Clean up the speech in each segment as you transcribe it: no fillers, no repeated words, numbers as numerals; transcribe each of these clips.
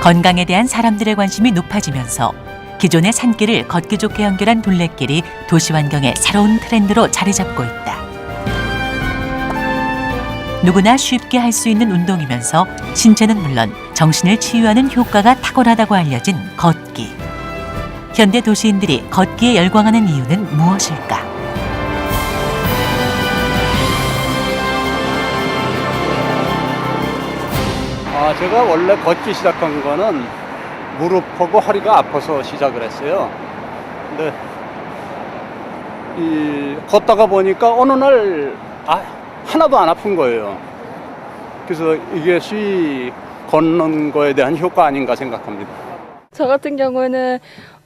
건강에 대한 사람들의 관심이 높아지면서 기존의 산길을 걷기 좋게 연결한 둘레길이 도시 환경의 새로운 트렌드로 자리 잡고 있다. 누구나 쉽게 할 수 있는 운동이면서 신체는 물론 정신을 치유하는 효과가 탁월하다고 알려진 걷기. 현대 도시인들이 걷기에 열광하는 이유는 무엇일까? 제가 원래 걷기 시작한 거는 무릎하고 허리가 아파서 시작을 했어요. 근데 걷다가 보니까 어느 날 하나도 안 아픈 거예요. 그래서 이것이 걷는 거에 대한 효과 아닌가 생각합니다. 저 같은 경우에는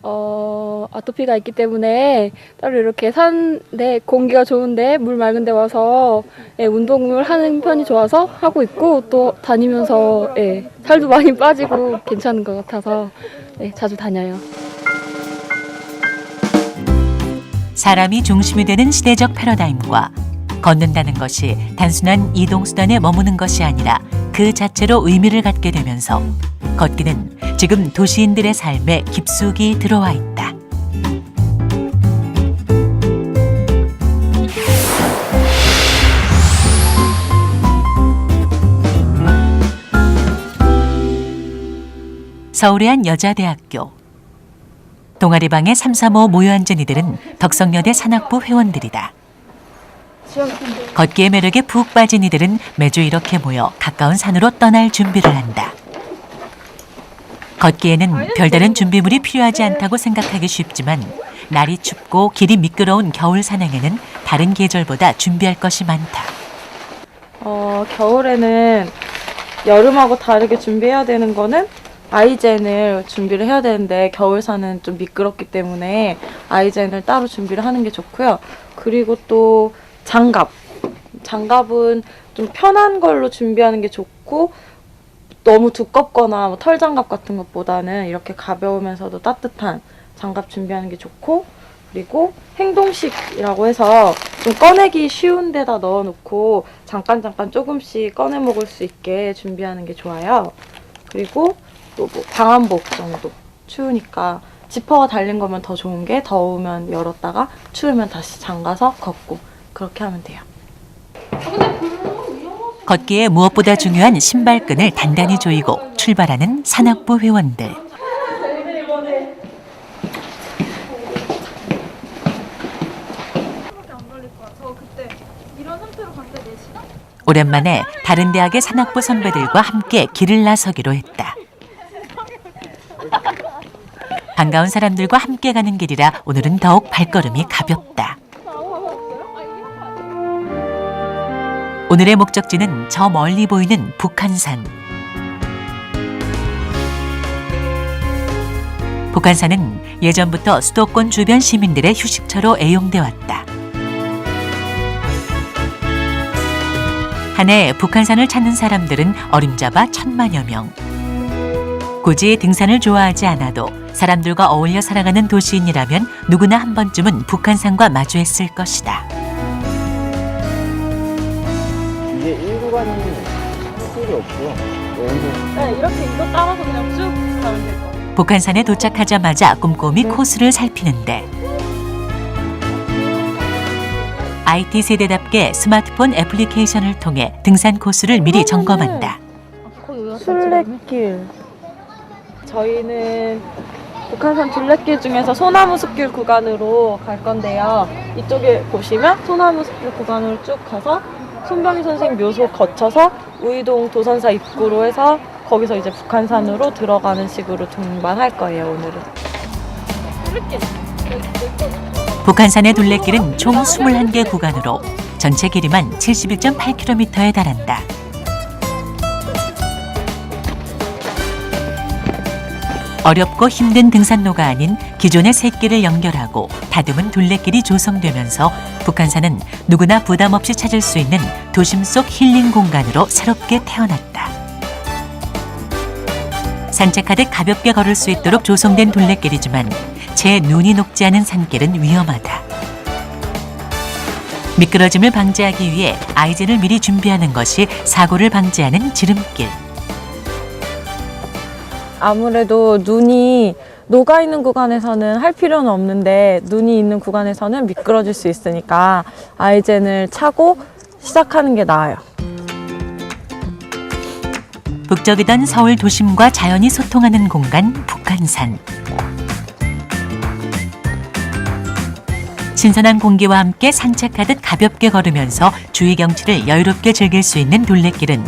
아토피가 있기 때문에 따로 이렇게 산데 공기가 좋은데 물 맑은 데 와서 운동을 하는 편이 좋아서 하고 있고, 또 다니면서 살도 많이 빠지고 괜찮은 것 같아서 자주 다녀요. 사람이 중심이 되는 시대적 패러다임과 걷는다는 것이 단순한 이동수단에 머무는 것이 아니라 그 자체로 의미를 갖게 되면서 걷기는 지금 도시인들의 삶에 깊숙이 들어와 있다. 서울의 한 여자대학교. 동아리방에 3, 3호 모여 앉은 이들은 덕성여대 산악부 회원들이다. 걷기의 매력에 푹 빠진 이들은 매주 이렇게 모여 가까운 산으로 떠날 준비를 한다. 걷기에는 별다른 준비물이 필요하지 않다고 생각하기 쉽지만 날이 춥고 길이 미끄러운 겨울 산행에는 다른 계절보다 준비할 것이 많다. 겨울에는 여름하고 다르게 준비해야 되는 거는 아이젠을 준비를 해야 되는데, 겨울산은 좀 미끄럽기 때문에 아이젠을 따로 준비를 하는 게 좋고요. 그리고 또 장갑은 좀 편한 걸로 준비하는 게 좋고, 너무 두껍거나 털장갑 같은 것보다는 이렇게 가벼우면서도 따뜻한 장갑 준비하는 게 좋고, 그리고 행동식이라고 해서 좀 꺼내기 쉬운 데다 넣어놓고 잠깐 조금씩 꺼내 먹을 수 있게 준비하는 게 좋아요. 그리고 또 방한복 정도, 추우니까 지퍼가 달린 거면 더 좋은 게, 더우면 열었다가 추우면 다시 잠가서 걷고, 그렇게 하면 돼요. 걷기에 무엇보다 중요한 신발끈을 단단히 조이고 출발하는 산악부 회원들. 오랜만에 다른 대학의 산악부 선배들과 함께 길을 나서기로 했다. 반가운 사람들과 함께 가는 길이라 오늘은 더욱 발걸음이 가볍다. 오늘의 목적지는 저 멀리 보이는 북한산. 북한산은 예전부터 수도권 주변 시민들의 휴식처로 애용돼 왔다. 한 해 북한산을 찾는 사람들은 어림잡아 1000만여 명. 굳이 등산을 좋아하지 않아도 사람들과 어울려 살아가는 도시인이라면 누구나 한 번쯤은 북한산과 마주했을 것이다. 이게 1구간이 소리 없고요. 네, 이렇게 이거 따라서 그냥 쭉 가면 될 거예요. 북한산에 도착하자마자 꼼꼼히 코스를 살피는데 IT 세대답게 스마트폰 애플리케이션을 통해 등산 코스를 미리 점검한다. 순례길. 저희는 북한산 둘레길 중에서 소나무 숲길 구간으로 갈 건데요. 이쪽에 보시면 소나무 숲길 구간으로 쭉 가서 손병희 선생님 묘소 거쳐서 우이동 도선사 입구로 해서 거기서 이제 북한산으로 들어가는 식으로 등반할 거예요, 오늘은. 북한산의 둘레길은 총 21개 구간으로 전체 길이만 71.8km에 달한다. 어렵고 힘든 등산로가 아닌 기존의 새 길을 연결하고 다듬은 둘레길이 조성되면서 북한산은 누구나 부담 없이 찾을 수 있는 도심 속 힐링 공간으로 새롭게 태어났다. 산책하듯 가볍게 걸을 수 있도록 조성된 둘레길이지만 채 눈이 녹지 않은 산길은 위험하다. 미끄러짐을 방지하기 위해 아이젠을 미리 준비하는 것이 사고를 방지하는 지름길. 아무래도 눈이 녹아있는 구간에서는 할 필요는 없는데 눈이 있는 구간에서는 미끄러질 수 있으니까 아이젠을 차고 시작하는 게 나아요. 북적이던 서울 도심과 자연이 소통하는 공간 북한산. 신선한 공기와 함께 산책하듯 가볍게 걸으면서 주위 경치를 여유롭게 즐길 수 있는 둘레길은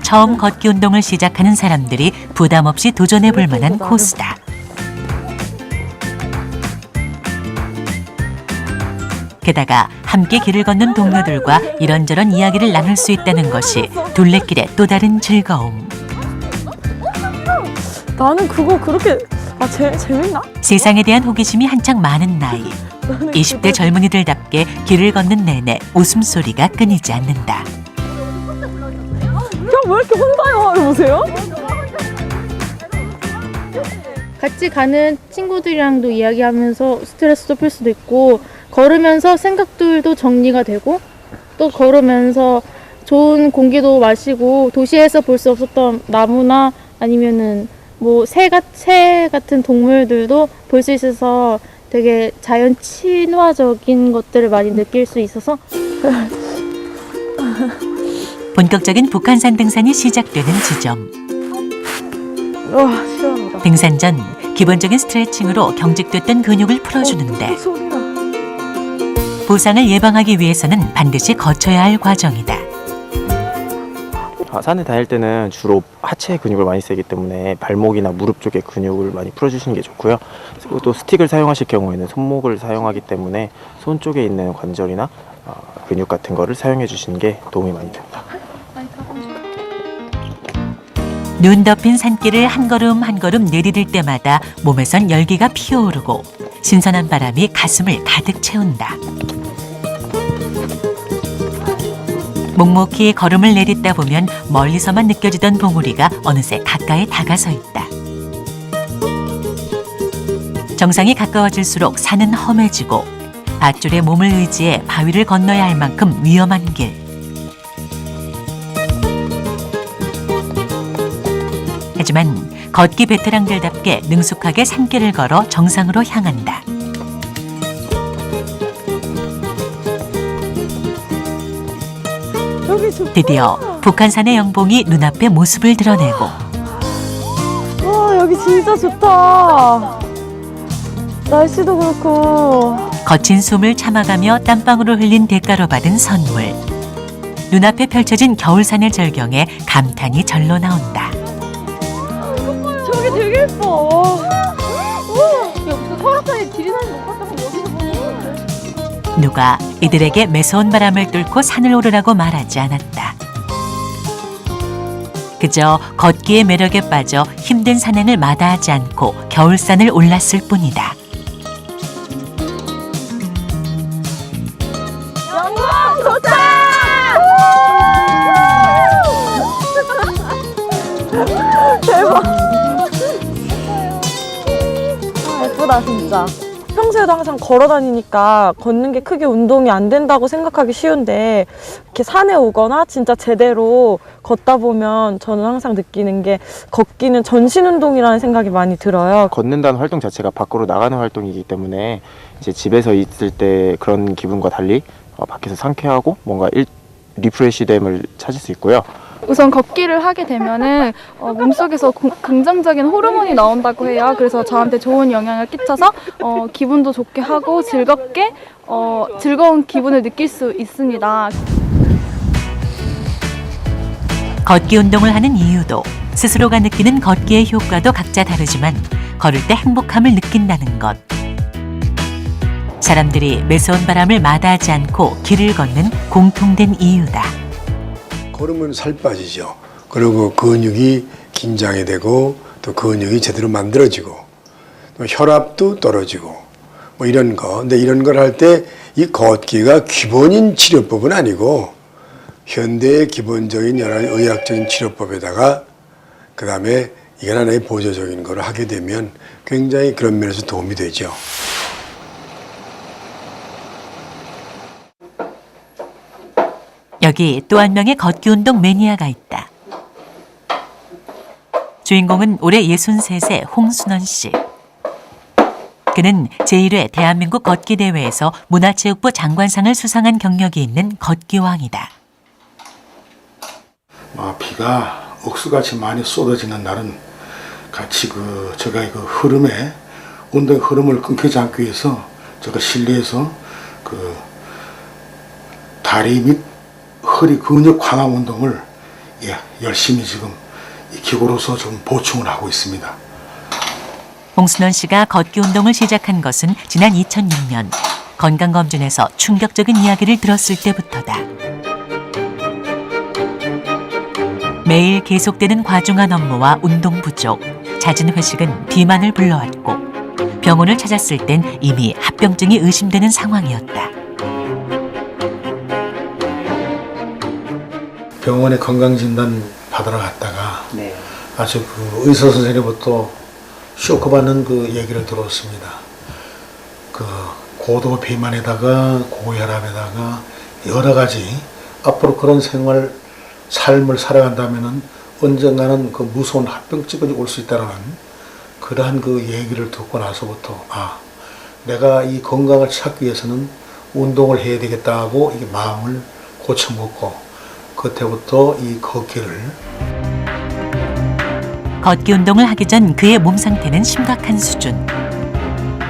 처음 걷기 운동을 시작하는 사람들이 부담 없이 도전해 볼 만한 코스다. 게다가 함께 길을 걷는 동료들과 이런저런 이야기를 나눌 수 있다는 것이 둘레길의 또 다른 즐거움. 나는 그거 그렇게 재밌나? 세상에 대한 호기심이 한창 많은 나이. 20대 젊은이들답게 길을 걷는 내내 웃음소리가 끊이지 않는다. 야, 왜 이렇게 혼자요? 여보세요? 같이 가는 친구들이랑도 이야기하면서 스트레스도 풀 수도 있고, 걸으면서 생각들도 정리가 되고, 또 걸으면서 좋은 공기도 마시고, 도시에서 볼 수 없었던 나무나 아니면은 뭐 새 같은 동물들도 볼 수 있어서 되게 자연 친화적인 것들을 많이 느낄 수 있어서 본격적인 북한산 등산이 시작되는 지점. 와, 시원하다. 등산 전 기본적인 스트레칭으로 경직됐던 근육을 풀어주는데 소리나. 부상을 예방하기 위해서는 반드시 거쳐야 할 과정이다. 산에 다닐 때는 주로 하체 근육을 많이 쓰기 때문에 발목이나 무릎 쪽의 근육을 많이 풀어주시는 게 좋고요. 그리고 또 스틱을 사용하실 경우에는 손목을 사용하기 때문에 손 쪽에 있는 관절이나 근육 같은 거를 사용해 주시는 게 도움이 많이 됩니다. 눈 덮인 산길을 한 걸음 한 걸음 내디딜 때마다 몸에선 열기가 피어오르고 신선한 바람이 가슴을 가득 채운다. 묵묵히 걸음을 내딛다 보면 멀리서만 느껴지던 봉우리가 어느새 가까이 다가서 있다. 정상이 가까워질수록 산은 험해지고 밧줄에 몸을 의지해 바위를 건너야 할 만큼 위험한 길. 하지만 걷기 베테랑들답게 능숙하게 산길을 걸어 정상으로 향한다. 드디어 북한산의 영봉이 눈앞에 모습을 드러내고 와, 여기 진짜 좋다. 날씨도 그렇고. 거친 숨을 참아가며 땀방울을 흘린 대가로 받은 선물. 눈앞에 펼쳐진 겨울산의 절경에 감탄이 절로 나온다. 저기 되게 예뻐. 설악산에 지리산이 못 갔다고 여기서 보는 누가 이들에게 매서운 바람을 뚫고 산을 오르라고 말하지 않았다. 그저 걷기의 매력에 빠져 힘든 산행을 마다하지 않고 겨울산을 올랐을 뿐이다. 영광 좋다. 대박. 예쁘다 진짜. 평소에도 항상 걸어 다니니까 걷는 게 크게 운동이 안 된다고 생각하기 쉬운데 이렇게 산에 오거나 진짜 제대로 걷다 보면 저는 항상 느끼는 게 걷기는 전신 운동이라는 생각이 많이 들어요. 걷는다는 활동 자체가 밖으로 나가는 활동이기 때문에 이제 집에서 있을 때 그런 기분과 달리 밖에서 상쾌하고 뭔가 리프레시됨을 찾을 수 있고요. 우선 걷기를 하게 되면은 몸속에서 긍정적인 호르몬이 나온다고 해요. 그래서 저한테 좋은 영향을 끼쳐서 기분도 좋게 하고 즐거운 기분을 느낄 수 있습니다. 걷기 운동을 하는 이유도 스스로가 느끼는 걷기의 효과도 각자 다르지만 걸을 때 행복함을 느낀다는 것. 사람들이 매서운 바람을 마다하지 않고 길을 걷는 공통된 이유다. 걸으면 살 빠지죠. 그리고 근육이 긴장이 되고 또 근육이 제대로 만들어지고 또 혈압도 떨어지고 뭐 이런 거. 근데 이런 걸 할 때 이 걷기가 기본인 치료법은 아니고 현대의 기본적인 여러 의학적인 치료법에다가 그 다음에 이게 하나의 보조적인 걸 하게 되면 굉장히 그런 면에서 도움이 되죠. 여기 또 한 명의 걷기 운동 매니아가 있다. 주인공은 올해 63세 홍순원 씨. 그는 제1회 대한민국 걷기 대회에서 문화체육부 장관상을 수상한 경력이 있는 걷기왕이다. 비가 억수같이 많이 쏟아지는 날은 같이 제가 흐름에 운동 흐름을 끊기지 않기 위해서 제가 실내에서 다리 및 허리 근육 강화 운동을 열심히 지금 기구로서 좀 보충을 하고 있습니다. 홍순원 씨가 걷기 운동을 시작한 것은 지난 2006년 건강검진에서 충격적인 이야기를 들었을 때부터다. 매일 계속되는 과중한 업무와 운동 부족, 잦은 회식은 비만을 불러왔고 병원을 찾았을 땐 이미 합병증이 의심되는 상황이었다. 병원에 건강진단 받으러 갔다가 아주 의사 선생님부터 쇼크받는 얘기를 들었습니다. 고도 비만에다가 고혈압에다가 여러 가지 앞으로 그런 삶을 살아간다면은 언젠가는 무서운 합병증이 올 수 있다는 그러한 얘기를 듣고 나서부터 내가 이 건강을 찾기 위해서는 운동을 해야 되겠다고 이게 마음을 고쳐먹고 그때부터 이 걷기를. 걷기 운동을 하기 전 그의 몸 상태는 심각한 수준.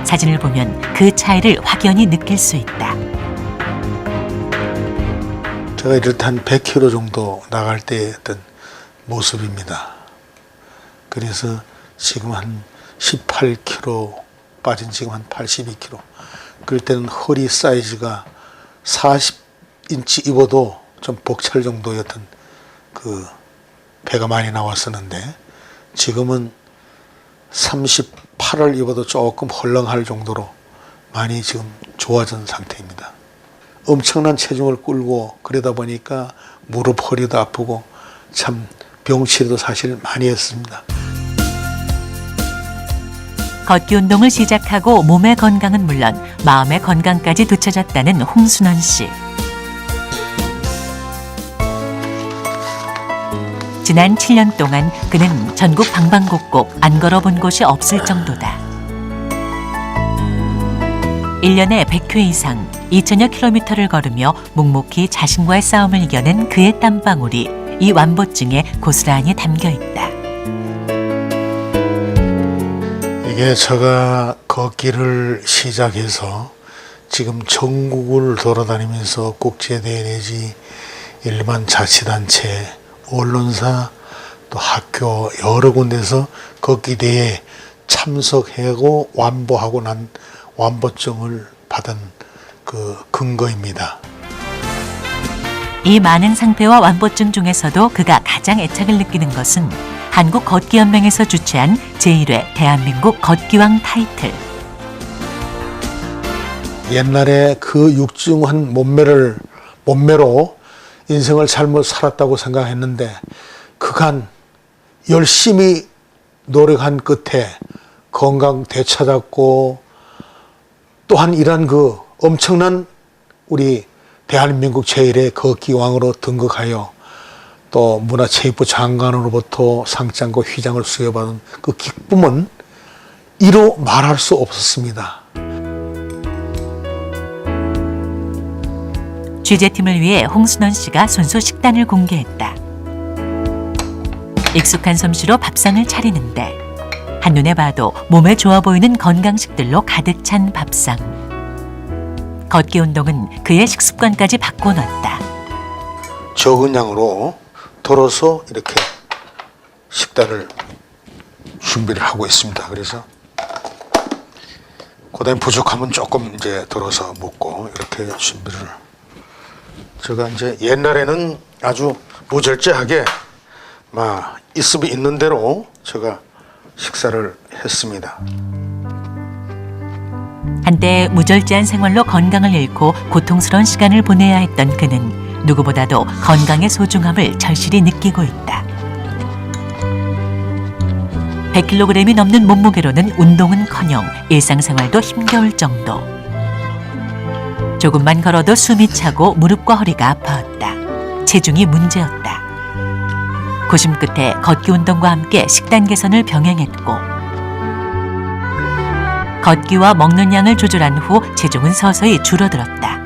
사진을 보면 그 차이를 확연히 느낄 수 있다. 제가 이럴 때 한 100kg 정도 나갈 때 어떤 모습입니다. 그래서 지금 한 18kg 빠진 지금 한 82kg. 그럴 때는 허리 사이즈가 40인치 입어도 좀 벅찰 정도였던 배가 많이 나왔었는데 지금은 38을 입어도 조금 헐렁할 정도로 많이 지금 좋아진 상태입니다. 엄청난 체중을 끌고 그러다 보니까 무릎 허리도 아프고 참 병치레도 사실 많이 했습니다. 걷기 운동을 시작하고 몸의 건강은 물론 마음의 건강까지 되찾았다는 홍순원 씨. 지난 7년 동안 그는 전국 방방곡곡 안 걸어본 곳이 없을 정도다. 1년에 100회 이상 2000여 킬로미터를 걸으며 묵묵히 자신과의 싸움을 이겨낸 그의 땀방울이 이 완보증에 고스란히 담겨 있다. 이게 제가 걷기를 시작해서 지금 전국을 돌아다니면서 국제대회 내지 일반 자치단체, 언론사, 또 학교 여러 군데서 걷기 대회에 참석하고 완보하고 난 완보증을 받은 근거입니다. 이 많은 상패와 완보증 중에서도 그가 가장 애착을 느끼는 것은 한국 걷기연맹에서 주최한 제1회 대한민국 걷기왕 타이틀. 옛날에 육중한 몸매로 인생을 잘못 살았다고 생각했는데 그간 열심히 노력한 끝에 건강 되찾았고 또한 이런 엄청난 우리 대한민국 제1회 걷기왕으로 등극하여 또 문화체육부 장관으로부터 상장과 휘장을 수여받은 그 기쁨은 이루 말할 수 없었습니다. 취재팀을 위해 홍순원 씨가 손수 식단을 공개했다. 익숙한 솜씨로 밥상을 차리는데 한눈에 봐도 몸에 좋아 보이는 건강식들로 가득 찬 밥상. 걷기 운동은 그의 식습관까지 바꿔놨다. 적은 양으로 덜어서 이렇게 식단을 준비를 하고 있습니다. 그래서 그다음에 부족하면 조금 이제 덜어서 먹고 이렇게 준비를. 제가 이제 옛날에는 아주 무절제하게 있으면 있는 대로 제가 식사를 했습니다. 한때 무절제한 생활로 건강을 잃고 고통스러운 시간을 보내야 했던 그는 누구보다도 건강의 소중함을 절실히 느끼고 있다. 100kg이 넘는 몸무게로는 운동은커녕 일상생활도 힘겨울 정도. 조금만 걸어도 숨이 차고 무릎과 허리가 아파왔다. 체중이 문제였다. 고심 끝에 걷기 운동과 함께 식단 개선을 병행했고 걷기와 먹는 양을 조절한 후 체중은 서서히 줄어들었다.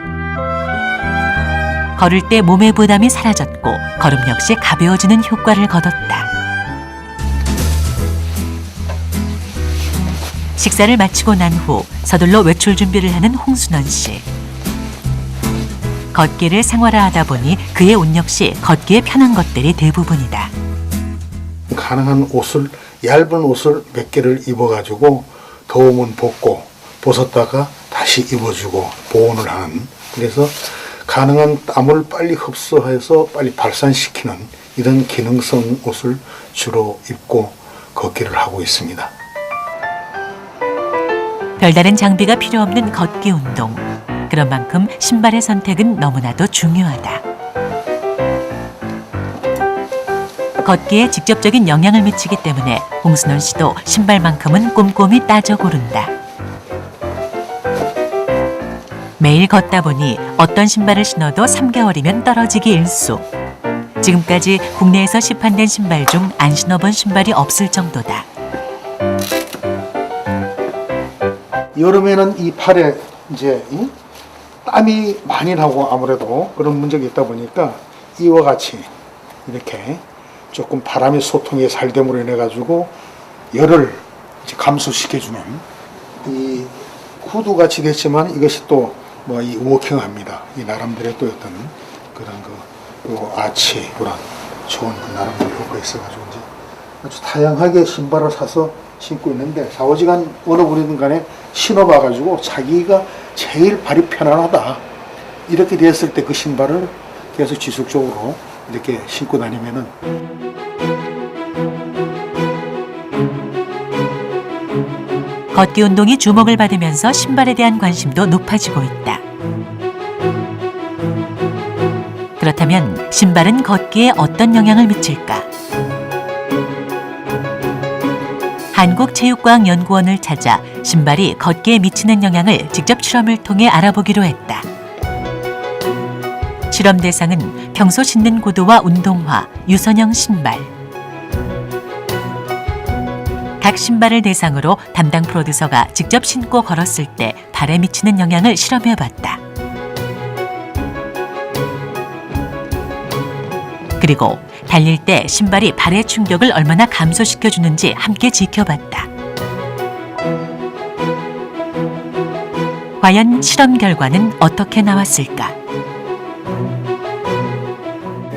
걸을 때 몸의 부담이 사라졌고 걸음 역시 가벼워지는 효과를 거뒀다. 식사를 마치고 난 후 서둘러 외출 준비를 하는 홍순원 씨. 걷기를 생활화하다 보니 그의 옷 역시 걷기에 편한 것들이 대부분이다. 가능한 옷을 얇은 옷을 몇 개를 입어가지고 더우면 벗고 벗었다가 다시 입어주고 보온을 하는, 그래서 가능한 땀을 빨리 흡수해서 빨리 발산시키는 이런 기능성 옷을 주로 입고 걷기를 하고 있습니다. 별다른 장비가 필요 없는 걷기 운동. 그런 만큼 신발의 선택은 너무나도 중요하다. 걷기에 직접적인 영향을 미치기 때문에 홍순원 씨도 신발만큼은 꼼꼼히 따져 고른다. 매일 걷다 보니 어떤 신발을 신어도 3개월이면 떨어지기 일쑤. 지금까지 국내에서 시판된 신발 중 안 신어본 신발이 없을 정도다. 여름에는 이 팔에 이제 땀이 많이 나고 아무래도 그런 문제가 있다 보니까 이와 같이 이렇게 조금 바람의 소통에 살됨으로 인해 가지고 열을 이제 감소시켜주는 이 후드 같이 됐지만 이것이 또 뭐 이 워킹합니다. 이 나름대로 또 어떤 그런 그 아치 그런 좋은 그 나름대로 효과가 있어가지고 이제 아주 다양하게 신발을 사서 신고 있는데 4-5시간 어느 분이든 간에 신어봐가지고 자기가 제일 발이 편안하다 이렇게 됐을 때 그 신발을 계속 지속적으로 이렇게 신고 다니면은 걷기 운동이 주목을 받으면서 신발에 대한 관심도 높아지고 있다. 그렇다면 신발은 걷기에 어떤 영향을 미칠까? 한국체육과학연구원을 찾아 신발이 걷기에 미치는 영향을 직접 실험을 통해 알아보기로 했다. 실험 대상은 평소 신는 구두와 운동화, 유선형 신발. 각 신발을 대상으로 담당 프로듀서가 직접 신고 걸었을 때 발에 미치는 영향을 실험해봤다. 그리고 달릴 때 신발이 발의 충격을 얼마나 감소시켜주는지 함께 지켜봤다. 과연 실험 결과는 어떻게 나왔을까?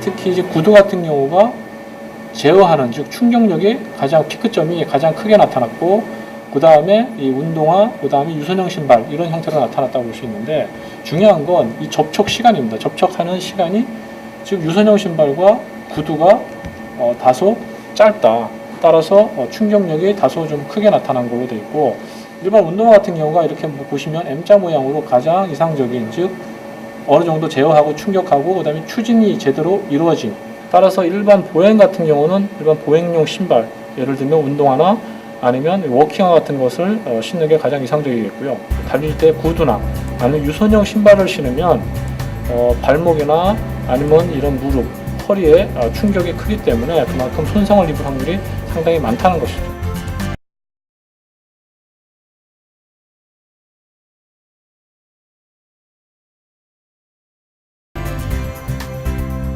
특히 이제 구두 같은 경우가 제어하는, 즉 충격력이 가장 피크점이 가장 크게 나타났고, 그 다음에 이 운동화, 그 다음에 유선형 신발 이런 형태로 나타났다고 볼 수 있는데, 중요한 건 이 접촉 시간입니다. 접촉하는 시간이 즉 유선형 신발과 구두가 다소 짧다. 따라서 충격력이 다소 좀 크게 나타난 걸로 되어 있고, 일반 운동화 같은 경우가 이렇게 보시면 M자 모양으로 가장 이상적인, 즉 어느 정도 제어하고 충격하고 그 다음에 추진이 제대로 이루어진, 따라서 일반 보행 같은 경우는 일반 보행용 신발, 예를 들면 운동화나 아니면 워킹화 같은 것을 신는 게 가장 이상적이겠고요. 달릴 때 구두나 아니면 유선형 신발을 신으면 발목이나 아니면 이런 무릎, 허리에 충격이 크기 때문에 그만큼 손상을 입을 확률이 상당히 많다는 것이죠.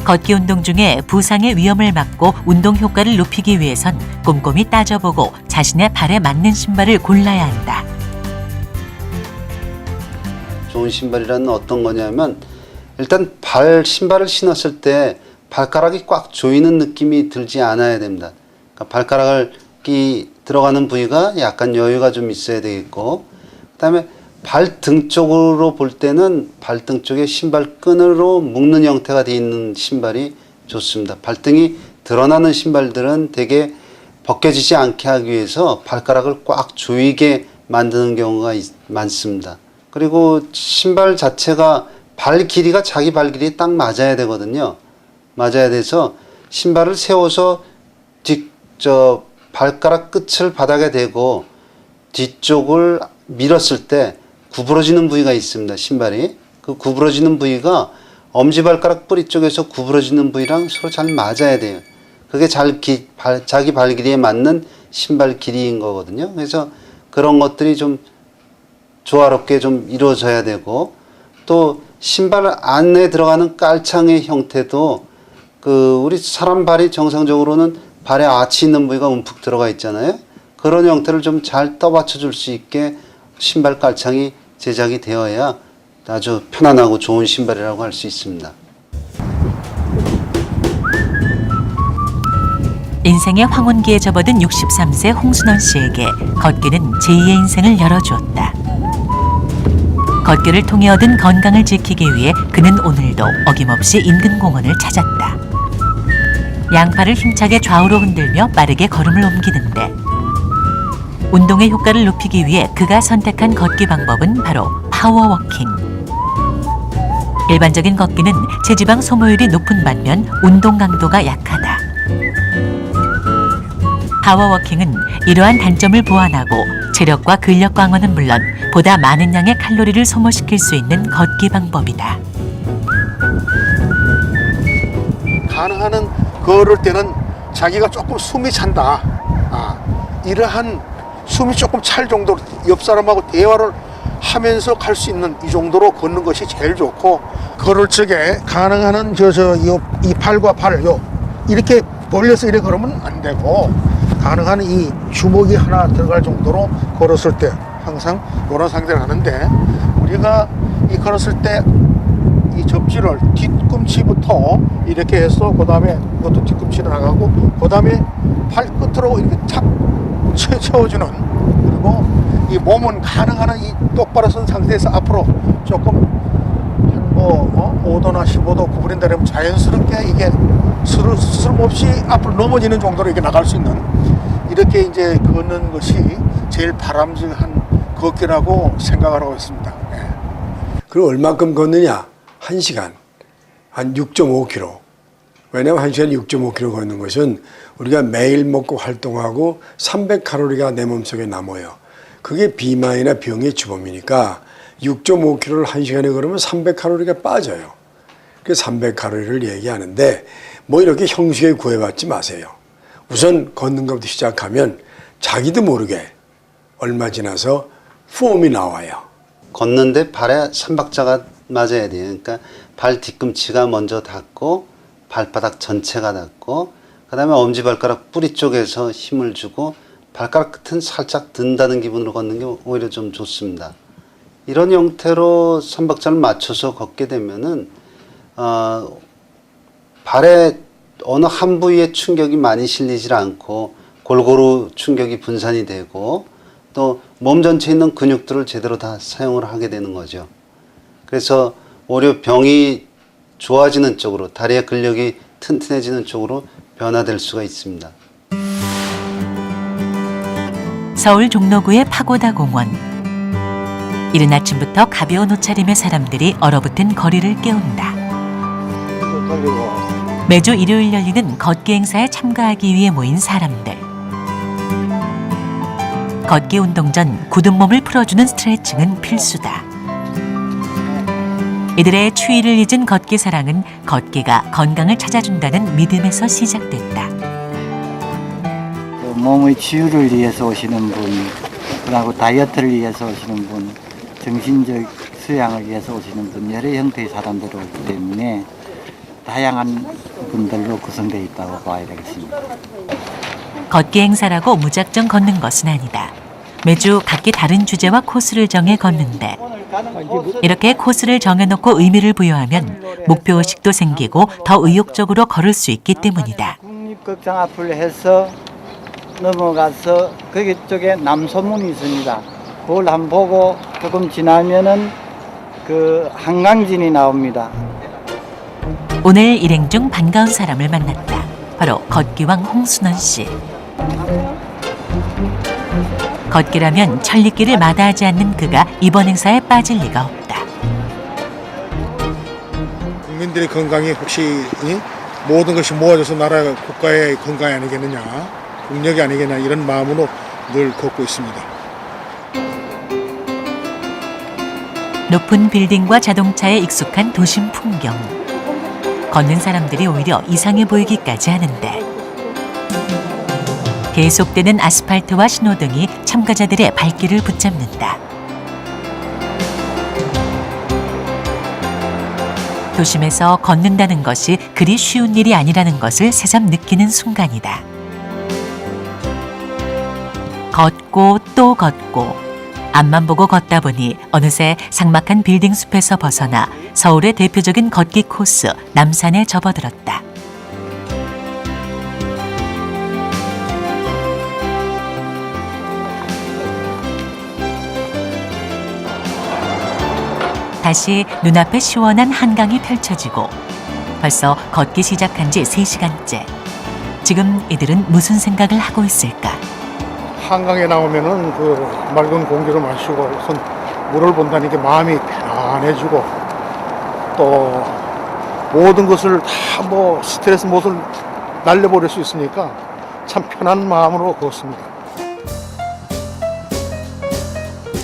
걷기 운동 중에 부상의 위험을 막고 운동 효과를 높이기 위해선 꼼꼼히 따져보고 자신의 발에 맞는 신발을 골라야 한다. 좋은 신발이란 어떤 거냐면, 일단 신발을 신었을 때 발가락이 꽉 조이는 느낌이 들지 않아야 됩니다. 그러니까 발가락이 들어가는 부위가 약간 여유가 좀 있어야 되겠고, 그다음에 발등 쪽으로 볼 때는 발등 쪽에 신발끈으로 묶는 형태가 되어 있는 신발이 좋습니다. 발등이 드러나는 신발들은 되게 벗겨지지 않게 하기 위해서 발가락을 꽉 조이게 만드는 경우가 많습니다. 그리고 신발 자체가 발 길이가 자기 발 길이에 딱 맞아야 되거든요. 맞아야 돼서 신발을 세워서 발가락 끝을 바닥에 대고 뒤쪽을 밀었을 때 구부러지는 부위가 있습니다. 신발이. 그 구부러지는 부위가 엄지발가락 뿌리 쪽에서 구부러지는 부위랑 서로 잘 맞아야 돼요. 그게 자기 발 길이에 맞는 신발 길이인 거거든요. 그래서 그런 것들이 좀 조화롭게 좀 이루어져야 되고, 또 신발 안에 들어가는 깔창의 형태도 우리 사람 발이 정상적으로는 발에 아치 있는 부위가 움푹 들어가 있잖아요. 그런 형태를 좀 잘 떠받쳐 줄 수 있게 신발 깔창이 제작이 되어야 아주 편안하고 좋은 신발이라고 할 수 있습니다. 인생의 황혼기에 접어든 63세 홍순원 씨에게 걷기는 제2의 인생을 열어주었다. 걷기를 통해 얻은 건강을 지키기 위해 그는 오늘도 어김없이 인근 공원을 찾았다. 양팔을 힘차게 좌우로 흔들며 빠르게 걸음을 옮기는데, 운동의 효과를 높이기 위해 그가 선택한 걷기 방법은 바로 파워워킹. 일반적인 걷기는 체지방 소모율이 높은 반면 운동 강도가 약하다. 파워워킹은 이러한 단점을 보완하고 체력과 근력 강화는 물론 보다 많은 양의 칼로리를 소모시킬 수 있는 걷기 방법이다. 가능한 걸을 때는 자기가 조금 숨이 찬다. 이러한 숨이 조금 찰 정도로 옆 사람하고 대화를 하면서 갈 수 있는 이 정도로 걷는 것이 제일 좋고, 걸을 적에 가능한 한 이 팔과 팔 이렇게 벌려서 이렇게 걸으면 안 되고, 가능한 이 주먹이 하나 들어갈 정도로 걸었을 때 항상 이런 상태를 하는데, 우리가 이 걸었을 때 이 접지를 뒤꿈치부터 이렇게 해서 그 다음에 이것도 뒤꿈치로 나가고, 그 다음에 팔끝으로 이렇게 착 채워주는, 그리고 이 몸은 가능한 한 이 똑바로 선 상태에서 앞으로 조금 한 5도나 15도 구부린다면 자연스럽게 이게 스스럼 없이 앞으로 넘어지는 정도로 이렇게 나갈 수 있는, 이렇게 이제 걷는 것이 제일 바람직한 걷기라고 생각하고 있습니다. 네. 그럼 얼마큼 걷느냐? 1시간 한 6.5km. 왜냐하면 1시간 6.5km 걷는 것은 우리가 매일 먹고 활동하고 300칼로리가 내 몸속에 남아요. 그게 비만이나 병의 주범이니까 6.5km를 1시간에 걸으면 300칼로리가 빠져요. 그래서 300칼로리를 얘기하는데, 뭐 이렇게 형식에 구애받지 마세요. 우선 걷는 것부터 시작하면 자기도 모르게 얼마 지나서 폼이 나와요. 걷는데 발에 3박자가 맞아야 돼요. 그러니까 발 뒤꿈치가 먼저 닿고 발바닥 전체가 닿고, 그 다음에 엄지발가락 뿌리 쪽에서 힘을 주고 발가락 끝은 살짝 든다는 기분으로 걷는 게 오히려 좀 좋습니다. 이런 형태로 3박자를 맞춰서 걷게 되면은 발에 어느 한 부위에 충격이 많이 실리질 않고 골고루 충격이 분산이 되고, 또 몸 전체에 있는 근육들을 제대로 다 사용을 하게 되는 거죠. 그래서 오히려 병이 좋아지는 쪽으로, 다리의 근력이 튼튼해지는 쪽으로 변화될 수가 있습니다. 서울 종로구의 파고다 공원. 이른 아침부터 가벼운 옷차림의 사람들이 얼어붙은 거리를 깨운다. 매주 일요일 열리는 걷기 행사에 참가하기 위해 모인 사람들. 걷기 운동 전 굳은 몸을 풀어주는 스트레칭은 필수다. 이들의 추위를 잊은 걷기 사랑은 걷기가 건강을 찾아준다는 믿음에서 시작됐다. 몸의 치유를 위해서 오시는 분, 그리고 다이어트를 위해서 오시는 분, 정신적 수양을 위해서 오시는 분, 여러 형태의 사람들이 오기 때문에 다양한 분들로 구성되어 있다고 봐야 되겠습니다. 걷기 행사라고 무작정 걷는 것은 아니다. 매주 각기 다른 주제와 코스를 정해 걷는데, 이렇게 코스를 정해놓고 의미를 부여하면 목표의식도 생기고 더 의욕적으로 걸을 수 있기 때문이다. 국립극장 앞을 해서 넘어가서 거기 쪽에 남소문이 있습니다. 그걸 한번 보고 조금 지나면은 그 한강진이 나옵니다. 오늘 일행 중 반가운 사람을 만났다. 바로 걷기왕 홍순원 씨. 걷기라면 천리길을 마다하지 않는 그가 이번 행사에 빠질 리가 없다. 국민들의 건강이 혹시 모든 것이 모아져서 나라 국가의 건강이 아니겠느냐, 국력이 아니겠냐, 이런 마음으로 늘 걷고 있습니다. 높은 빌딩과 자동차에 익숙한 도심 풍경. 걷는 사람들이 오히려 이상해 보이기까지 하는데, 계속되는 아스팔트와 신호등이 참가자들의 발길을 붙잡는다. 도심에서 걷는다는 것이 그리 쉬운 일이 아니라는 것을 새삼 느끼는 순간이다. 걷고 또 걷고 앞만 보고 걷다 보니 어느새 삭막한 빌딩 숲에서 벗어나 서울의 대표적인 걷기 코스 남산에 접어들었다. 다시 눈앞에 시원한 한강이 펼쳐지고 벌써 걷기 시작한 지 3시간째. 지금 이들은 무슨 생각을 하고 있을까? 한강에 나오면은 그 맑은 공기를 마시고 우선 물을 본다는 게 마음이 편안해지고 또 모든 것을 다 뭐 스트레스 모든 날려버릴 수 있으니까 참 편한 마음으로 걷습니다.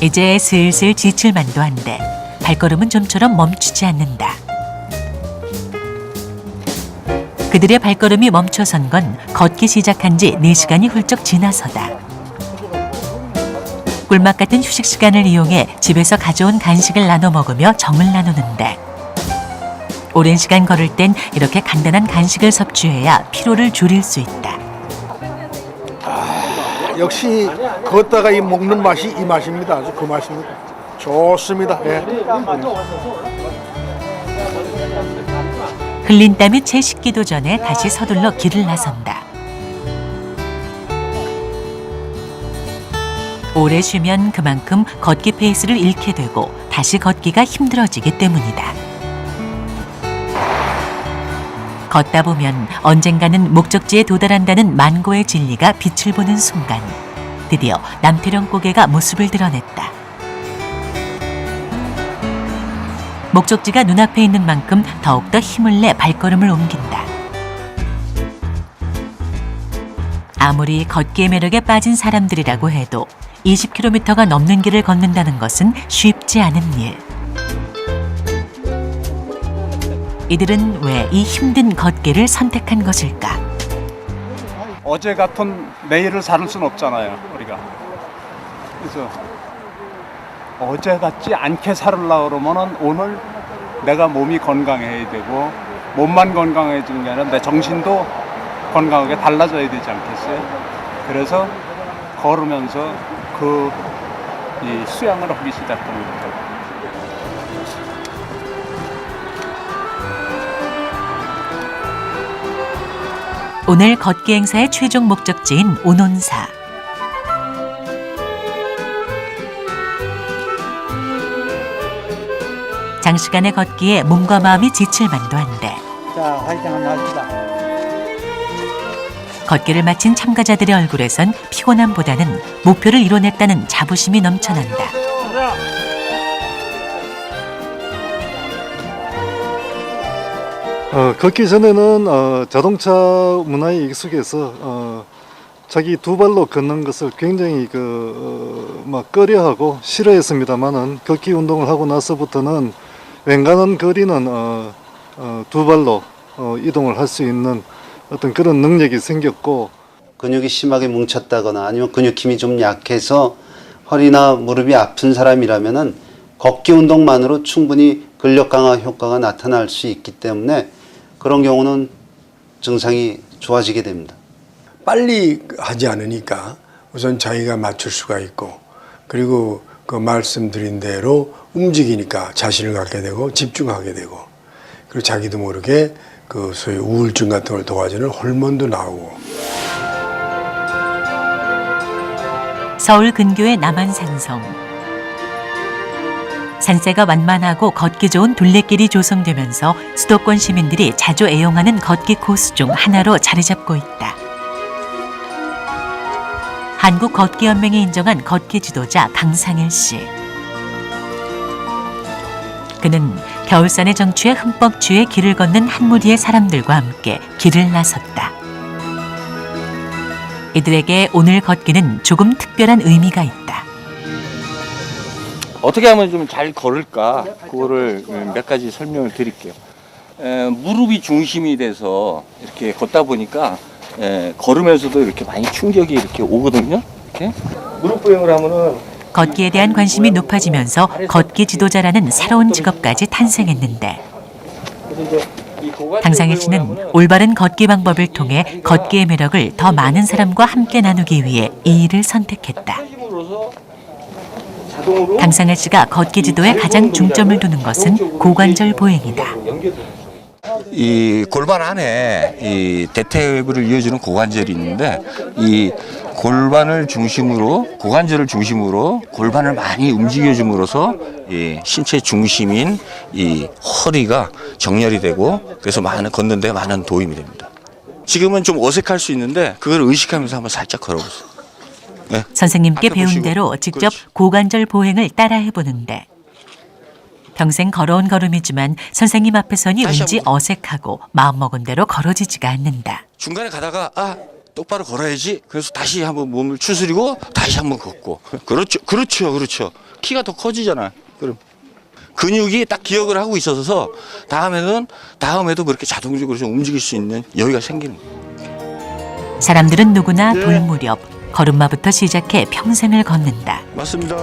이제 슬슬 지칠 만도 한데 발걸음은 좀처럼 멈추지 않는다. 그들의 발걸음이 멈춰선 건 걷기 시작한 지 4시간이 훌쩍 지나서다. 꿀맛 같은 휴식 시간을 이용해 집에서 가져온 간식을 나눠 먹으며 정을 나누는데 오랜 시간 걸을 땐 이렇게 간단한 간식을 섭취해야 피로를 줄일 수 있다. 역시 걷다가 이 먹는 맛이 이 맛입니다. 아주 그 맛입니다. 좋습니다. 예. 흘린 땀이 채 식기도 전에 다시 서둘러 길을 나선다. 오래 쉬면 그만큼 걷기 페이스를 잃게 되고 다시 걷기가 힘들어지기 때문이다. 걷다 보면 언젠가는 목적지에 도달한다는 만고의 진리가 빛을 보는 순간 드디어 남태령 고개가 모습을 드러냈다. 목적지가 눈앞에 있는 만큼 더욱더 힘을 내 발걸음을 옮긴다. 아무리 걷기의 매력에 빠진 사람들이라고 해도 20km가 넘는 길을 걷는다는 것은 쉽지 않은 일. 이들은 왜 이 힘든 걷기를 선택한 것일까? 어제 같은 내일을 살을 수는 없잖아요, 우리가. 그래서 어제 같지 않게 살으려고 그러면은 오늘 내가 몸이 건강해야 되고 몸만 건강해지는 게 아니라 내 정신도 건강하게 달라져야 되지 않겠어요? 그래서 걸으면서 이 수양을 하기 시작한 거죠. 오늘 걷기 행사의 최종 목적지인 온온사. 장시간의 걷기에 몸과 마음이 지칠 만도 한데 자, 화이팅 한번 합시다. 걷기를 마친 참가자들의 얼굴에선 피곤함보다는 목표를 이뤄냈다는 자부심이 넘쳐난다. 걷기 전에는 자동차 문화에 익숙해서 자기 두 발로 걷는 것을 굉장히 막 꺼려하고 싫어했습니다만은 걷기 운동을 하고 나서부터는 웬간한 거리는 두 발로 이동을 할 수 있는 어떤 그런 능력이 생겼고, 근육이 심하게 뭉쳤다거나 아니면 근육 힘이 좀 약해서 허리나 무릎이 아픈 사람이라면은 걷기 운동만으로 충분히 근력 강화 효과가 나타날 수 있기 때문에 그런 경우는 증상이 좋아지게 됩니다. 빨리 하지 않으니까 우선 자기가 맞출 수가 있고, 그리고 그 말씀드린 대로 움직이니까 자신을 갖게 되고 집중하게 되고, 그리고 자기도 모르게 그 소위 우울증 같은 걸 도와주는 호르몬도 나오고. 서울 근교의 남한산성. 산세가 완만하고 걷기 좋은 둘레길이 조성되면서 수도권 시민들이 자주 애용하는 걷기 코스 중 하나로 자리 잡고 있다. 한국걷기연맹이 인정한 걷기 지도자 강상일 씨. 그는 겨울산의 정취에 흠뻑 취해 길을 걷는 한 무리의 사람들과 함께 길을 나섰다. 이들에게 오늘 걷기는 조금 특별한 의미가 있다. 어떻게 하면 좀 잘 걸을까? 그거를 몇 가지 설명을 드릴게요. 무릎이 중심이 돼서 이렇게 걷다 보니까 걸으면서도 이렇게 많이 충격이 이렇게 오거든요. 이렇게 무릎 보행을 하면은 걷기에 대한 관심이 높아지면서 걷기 지도자라는 새로운 직업까지 탄생했는데 강상일 씨는 올바른 걷기 방법을 통해 걷기의 매력을 더 많은 사람과 함께 나누기 위해 이 일을 선택했다. 강상일 씨가 걷기 지도에 가장 중점을 두는 것은 고관절 보행이다. 이 골반 안에 이 대퇴부를 이어주는 고관절이 있는데 이 골반을 중심으로 고관절을 중심으로 골반을 많이 움직여줌으로써 이 신체 중심인 이 허리가 정렬이 되고 그래서 걷는 데 많은 도움이 됩니다. 지금은 좀 어색할 수 있는데 그걸 의식하면서 한번 살짝 걸어보세요. 네. 선생님께 배운 대로 직접 고관절 보행을 따라해보는데 평생 걸어온 걸음이지만 선생님 앞에 서니 왠지 어색하고 마음먹은 대로 걸어지지가 않는다. 중간에 가다가 똑바로 걸어야지. 그래서 다시 한번 몸을 추스리고 다시 한번 걷고. 그렇죠. 키가 더 커지잖아. 그럼 근육이 딱 기억을 하고 있어서 다음에도 그렇게 자동적으로 좀 움직일 수 있는 여유가 생기는 거예요. 사람들은 누구나 돌 무렵 걸음마부터 시작해 평생을 걷는다. 맞습니다.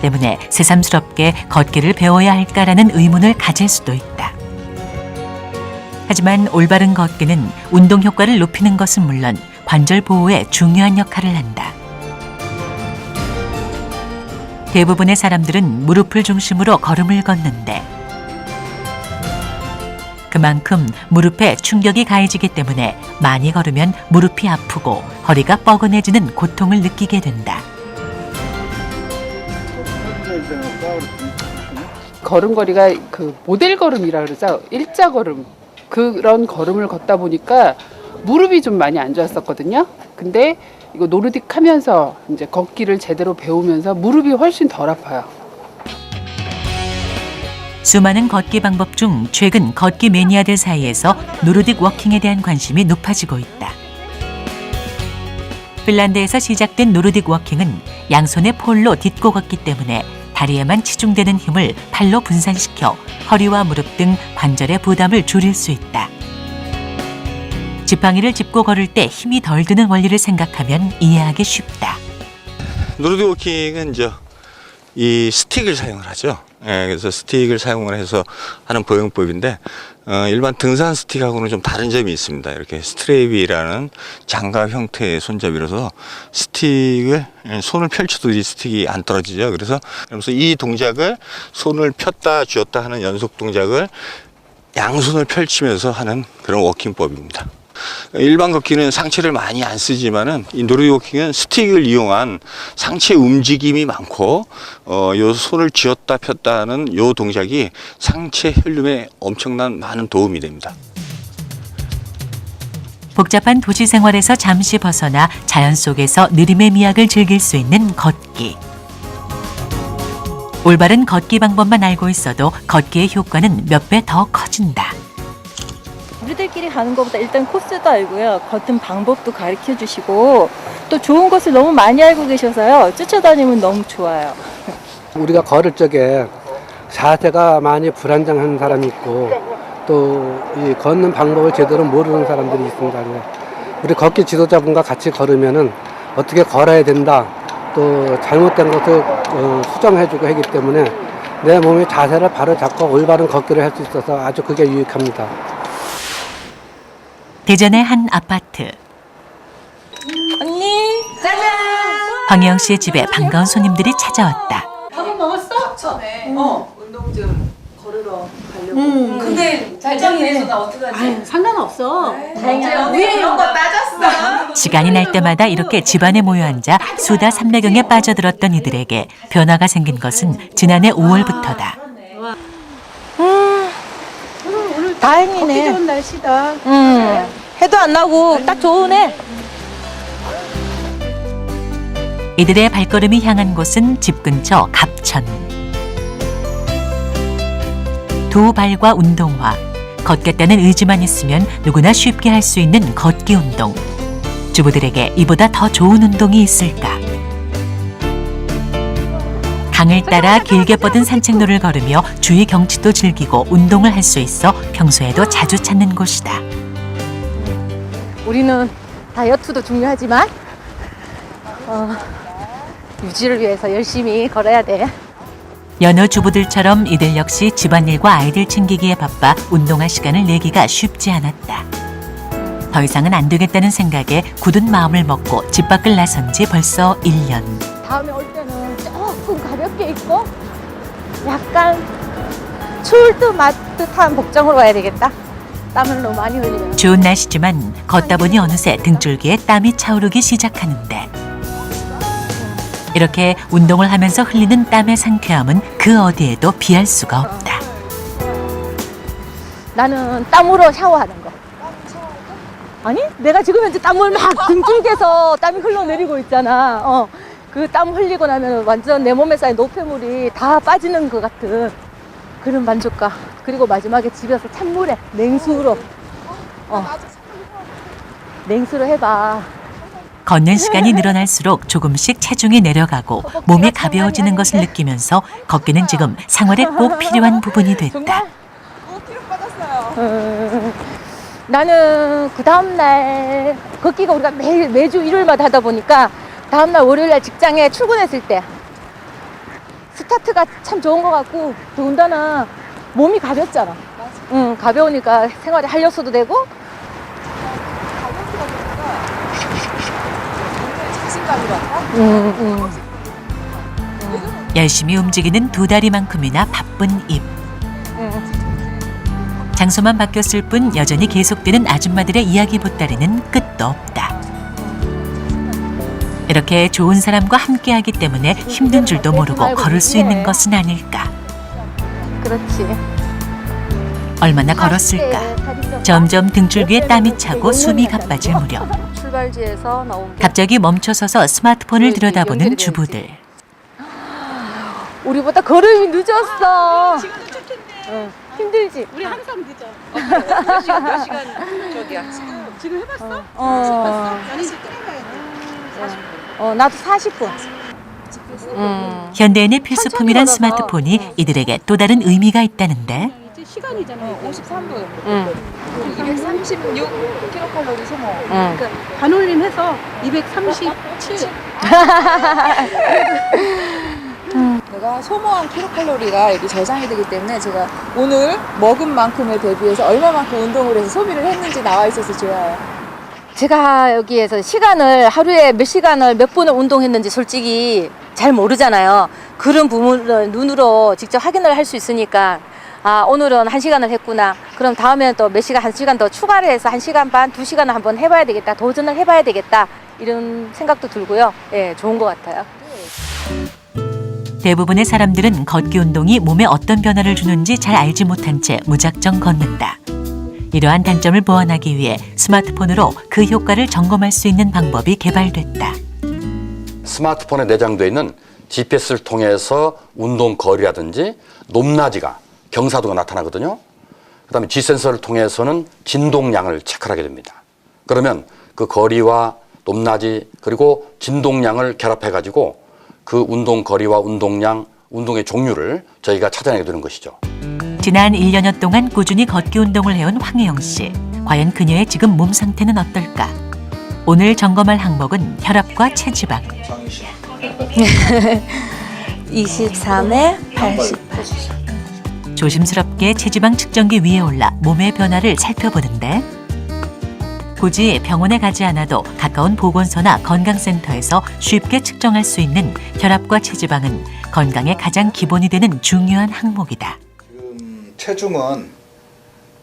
때문에 새삼스럽게 걷기를 배워야 할까라는 의문을 가질 수도 있다. 하지만 올바른 걷기는 운동 효과를 높이는 것은 물론 관절 보호에 중요한 역할을 한다. 대부분의 사람들은 무릎을 중심으로 걸음을 걷는데 그만큼 무릎에 충격이 가해지기 때문에 많이 걸으면 무릎이 아프고 허리가 뻐근해지는 고통을 느끼게 된다. 걸음걸이가 그 모델 걸음이라 그러죠. 일자 걸음. 그런 걸음을 걷다 보니까 무릎이 좀 많이 안 좋았었거든요. 근데 이거 노르딕 하면서 이제 걷기를 제대로 배우면서 무릎이 훨씬 덜 아파요. 수많은 걷기 방법 중 최근 걷기 매니아들 사이에서 노르딕 워킹에 대한 관심이 높아지고 있다. 핀란드에서 시작된 노르딕 워킹은 양손에 폴로 딛고 걷기 때문에 다리에만 치중되는 힘을 팔로 분산시켜 허리와 무릎 등 관절의 부담을 줄일 수 있다. 지팡이를 짚고 걸을 때 힘이 덜 드는 원리를 생각하면 이해하기 쉽다. 노르딕 워킹은 이 스틱을 사용을 하죠. 그래서 스틱을 사용을 해서 하는 보행법인데 일반 등산 스틱하고는 좀 다른 점이 있습니다. 이렇게 스트랩이라는 장갑 형태의 손잡이라서 스틱을 손을 펼쳐도 이 스틱이 안 떨어지죠. 그래서 이 동작을 손을 폈다 쥐었다 하는 연속 동작을 양손을 펼치면서 하는 그런 워킹법입니다. 일반 걷기는 상체를 많이 안 쓰지만은 이 노르딕 워킹은 스틱을 이용한 상체 움직임이 많고 요 손을 쥐었다 폈다 하는 요 동작이 상체 혈lum에 엄청난 많은 도움이 됩니다. 복잡한 도시 생활에서 잠시 벗어나 자연 속에서 느림의 미학을 즐길 수 있는 걷기. 올바른 걷기 방법만 알고 있어도 걷기의 효과는 몇 배 더 커진다. 우리들끼리 가는 것보다 일단 코스도 알고요. 걷는 방법도 가르쳐 주시고 또 좋은 것을 너무 많이 알고 계셔서요. 쫓아다니면 너무 좋아요. 우리가 걸을 적에 자세가 많이 불안정한 사람이 있고 또 이 걷는 방법을 제대로 모르는 사람들이 있습니다. 우리 걷기 지도자분과 같이 걸으면은 어떻게 걸어야 된다. 또 잘못된 것을 수정해주고 하기 때문에 내 몸의 자세를 바로 잡고 올바른 걷기를 할 수 있어서 아주 그게 유익합니다. 대전의 한 아파트. 언니, 짜잔! 황혜영 씨의 집에 반가운 손님들이 찾아왔다. 밥은 먹었어? 전에 운동 좀 걸으러 가려고. 근데 잘장이네. 나 어떡하지? 상관없어. 다행이야. 위에 이런 거 빠졌어. 시간이 날 때마다 이렇게 집안에 모여 앉아 수다 삼매경에 빠져들었던 이들에게 변화가 생긴 것은 지난해 5월부터다. 다행이네. 걷기 좋은 날씨다. 해도 안 나고 딱 좋으네. 이들의 발걸음이 향한 곳은 집 근처 갑천. 두 발과 운동화, 걷겠다는 의지만 있으면 누구나 쉽게 할 수 있는 걷기 운동. 주부들에게 이보다 더 좋은 운동이 있을까? 강을 따라 길게 뻗은 산책로를 걸으며 주위 경치도 즐기고 운동을 할 수 있어 평소에도 자주 찾는 곳이다. 우리는 다이어트도 중요하지만 유지를 위해서 열심히 걸어야 돼. 여느 주부들처럼 이들 역시 집안일과 아이들 챙기기에 바빠 운동할 시간을 내기가 쉽지 않았다. 더 이상은 안 되겠다는 생각에 굳은 마음을 먹고 집 밖을 나선 지 벌써 1년. 다음에 올 때는 조금 가볍게 입고 약간 추울 듯 말 듯한 복장으로 와야 되겠다. 땀을 너무 많이 흘리면. 좋은 날씨지만 걷다 보니 어느새 등줄기에 땀이 차오르기 시작하는데 이렇게 운동을 하면서 흘리는 땀의 상쾌함은 그 어디에도 비할 수가 없다. 나는 땀으로 샤워하는 거. 아니? 내가 지금 현재 땀을 막 등줄기에서 땀이 흘러내리고 있잖아. 그 땀 흘리고 나면 완전 내 몸에 쌓인 노폐물이 다 빠지는 것 같은 그런 만족감. 그리고 마지막에 집에서 찬물에 냉수로 냉수로 해봐. 걷는 시간이 늘어날수록 조금씩 체중이 내려가고 몸이 가벼워지는 것을 느끼면서 걷기는 지금 생활에 꼭 필요한 부분이 됐다. 나는 그 다음날 걷기가 우리가 매주 일요일마다 하다 보니까 다음날 월요일날 직장에 출근했을 때 스타트가 참 좋은 것 같고 더군다나 몸이 가볍잖아. 가벼우니까 생활에 활력소도 되고 열심히 움직이는 두 다리만큼이나 바쁜 입. 장소만 바뀌었을 뿐 여전히 계속되는 아줌마들의 이야기 보따리는 끝도 없다. 이렇게 좋은 사람과 함께하기 때문에 힘든 줄도 모르고 걸을 수 있는 것은 아닐까. 그렇지. 얼마나 걸었을까. 점점 등줄기에 땀이 차고 숨이 가빠질 무렵 출발지에서 나온 갑자기 멈춰서서 스마트폰을 들여다보는 주부들. 우리보다 걸음이 늦었어. 힘들지? 우리 항상 늦어. 몇 시간 저기야? 지금 해봤어? 나도 40분. 현대인의 필수품이란 스마트폰이 이들에게 또 다른 의미가 있다는데 시간이잖아요. 53분. 236kcal 소모. 그러니까 반올림해서 237. 내가 소모한 킬로칼로리가 여기 저장이 되기 때문에 제가 오늘 먹은 만큼에 대비해서 얼마만큼 운동을 해서 소비를 했는지 나와 있어서 좋아요. 제가 여기에서 시간을 하루에 몇 시간을 몇 분을 운동했는지 솔직히 잘 모르잖아요. 그런 부분을 눈으로 직접 확인을 할 수 있으니까 오늘은 1시간을 했구나. 그럼 다음에는 또 몇 시간, 1시간 더 추가를 해서 1시간 반, 2시간을 한번 해봐야 되겠다. 도전을 해봐야 되겠다. 이런 생각도 들고요. 예, 좋은 것 같아요. 대부분의 사람들은 걷기 운동이 몸에 어떤 변화를 주는지 잘 알지 못한 채 무작정 걷는다. 이러한 단점을 보완하기 위해 스마트폰으로 그 효과를 점검할 수 있는 방법이 개발됐다. 스마트폰에 내장되어 있는 GPS를 통해서 운동 거리라든지 높낮이가 경사도가 나타나거든요. 그다음에 G센서를 통해서는 진동량을 체크를 하게 됩니다. 그러면 그 거리와 높낮이 그리고 진동량을 결합해 가지고 그 운동 거리와 운동량, 운동의 종류를 저희가 찾아내게 되는 것이죠. 지난 1년여 동안 꾸준히 걷기 운동을 해온 황혜영 씨. 과연 그녀의 지금 몸 상태는 어떨까? 오늘 점검할 항목은 혈압과 체지방. 23에 88. 조심스럽게 체지방 측정기 위에 올라 몸의 변화를 살펴보는데 굳이 병원에 가지 않아도 가까운 보건소나 건강센터에서 쉽게 측정할 수 있는 혈압과 체지방은 건강의 가장 기본이 되는 중요한 항목이다. 지금 체중은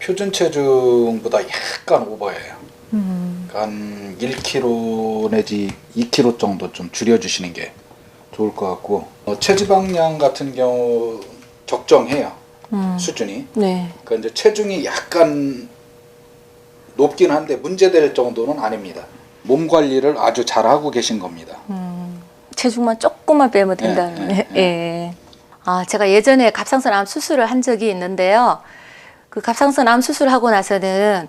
표준 체중보다 약간 오버예요. 그러니까 한 1kg 내지 2kg 정도 좀 줄여주시는 게 좋을 것 같고 체지방량 같은 경우 적정해요. 수준이. 네. 그러니까 이제 체중이 약간 높긴 한데 문제될 정도는 아닙니다. 몸 관리를 아주 잘하고 계신 겁니다. 체중만 조금만 빼면 된다는. 예. 제가 예전에 갑상선 암 수술을 한 적이 있는데요. 그 갑상선 암 수술하고 나서는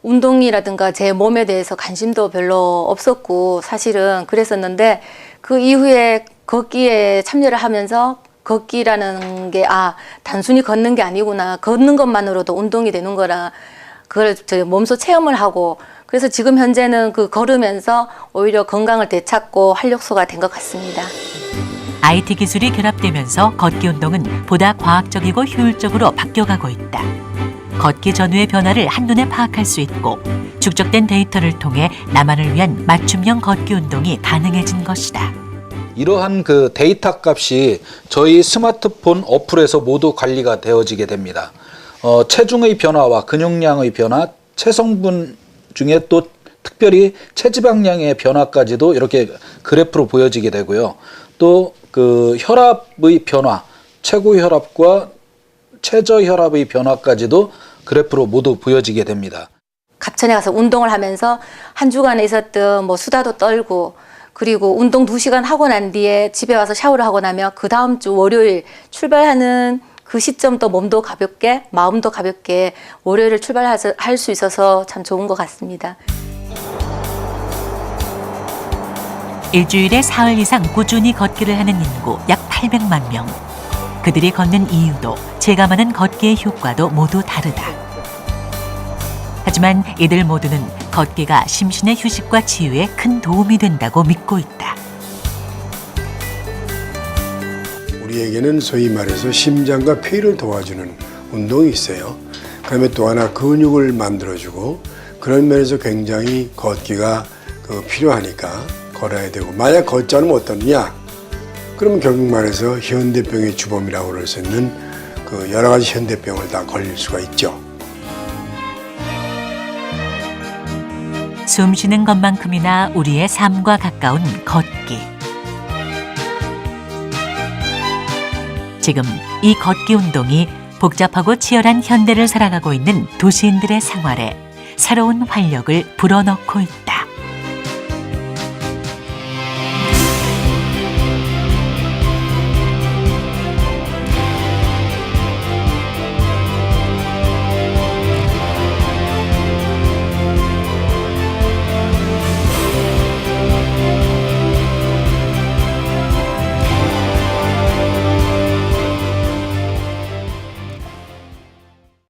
운동이라든가 제 몸에 대해서 관심도 별로 없었고 사실은 그랬었는데 그 이후에 걷기에 참여를 하면서 걷기라는 게 단순히 걷는 게 아니구나. 걷는 것만으로도 운동이 되는 거라 그걸 몸소 체험을 하고 그래서 지금 현재는 그 걸으면서 오히려 건강을 되찾고 활력소가 된 것 같습니다. IT 기술이 결합되면서 걷기 운동은 보다 과학적이고 효율적으로 바뀌어가고 있다. 걷기 전후의 변화를 한눈에 파악할 수 있고 축적된 데이터를 통해 나만을 위한 맞춤형 걷기 운동이 가능해진 것이다. 이러한 그 데이터 값이 저희 스마트폰 어플에서 모두 관리가 되어지게 됩니다. 체중의 변화와 근육량의 변화, 체성분 중에 또 특별히 체지방량의 변화까지도 이렇게 그래프로 보여지게 되고요. 또 그 혈압의 변화, 최고 혈압과 최저 혈압의 변화까지도 그래프로 모두 보여지게 됩니다. 갑천에 가서 운동을 하면서 한 주간에 있었던 뭐 수다도 떨고 그리고 운동 2시간 하고 난 뒤에 집에 와서 샤워를 하고 나면 그 다음 주 월요일 출발하는 그 시점도 몸도 가볍게 마음도 가볍게 월요일을 출발할 수 있어서 참 좋은 것 같습니다. 일주일에 사흘 이상 꾸준히 걷기를 하는 인구 약 800만 명. 그들이 걷는 이유도 체감하는 걷기의 효과도 모두 다르다. 하지만 이들 모두는 걷기가 심신의 휴식과 치유에 큰 도움이 된다고 믿고 있다. 우리에게는 소위 말해서 심장과 폐를 도와주는 운동이 있어요. 그다음에 또 하나 근육을 만들어주고 그런 면에서 굉장히 걷기가 필요하니까 걸어야 되고 만약 걷지 않으면 어떠느냐? 그러면 결국 말해서 현대병의 주범이라고 그럴 수 있는 그 여러 가지 현대병을 다 걸릴 수가 있죠. 숨 쉬는 것만큼이나 우리의 삶과 가까운 걷기. 지금 이 걷기 운동이 복잡하고 치열한 현대를 살아가고 있는 도시인들의 생활에 새로운 활력을 불어넣고 있다.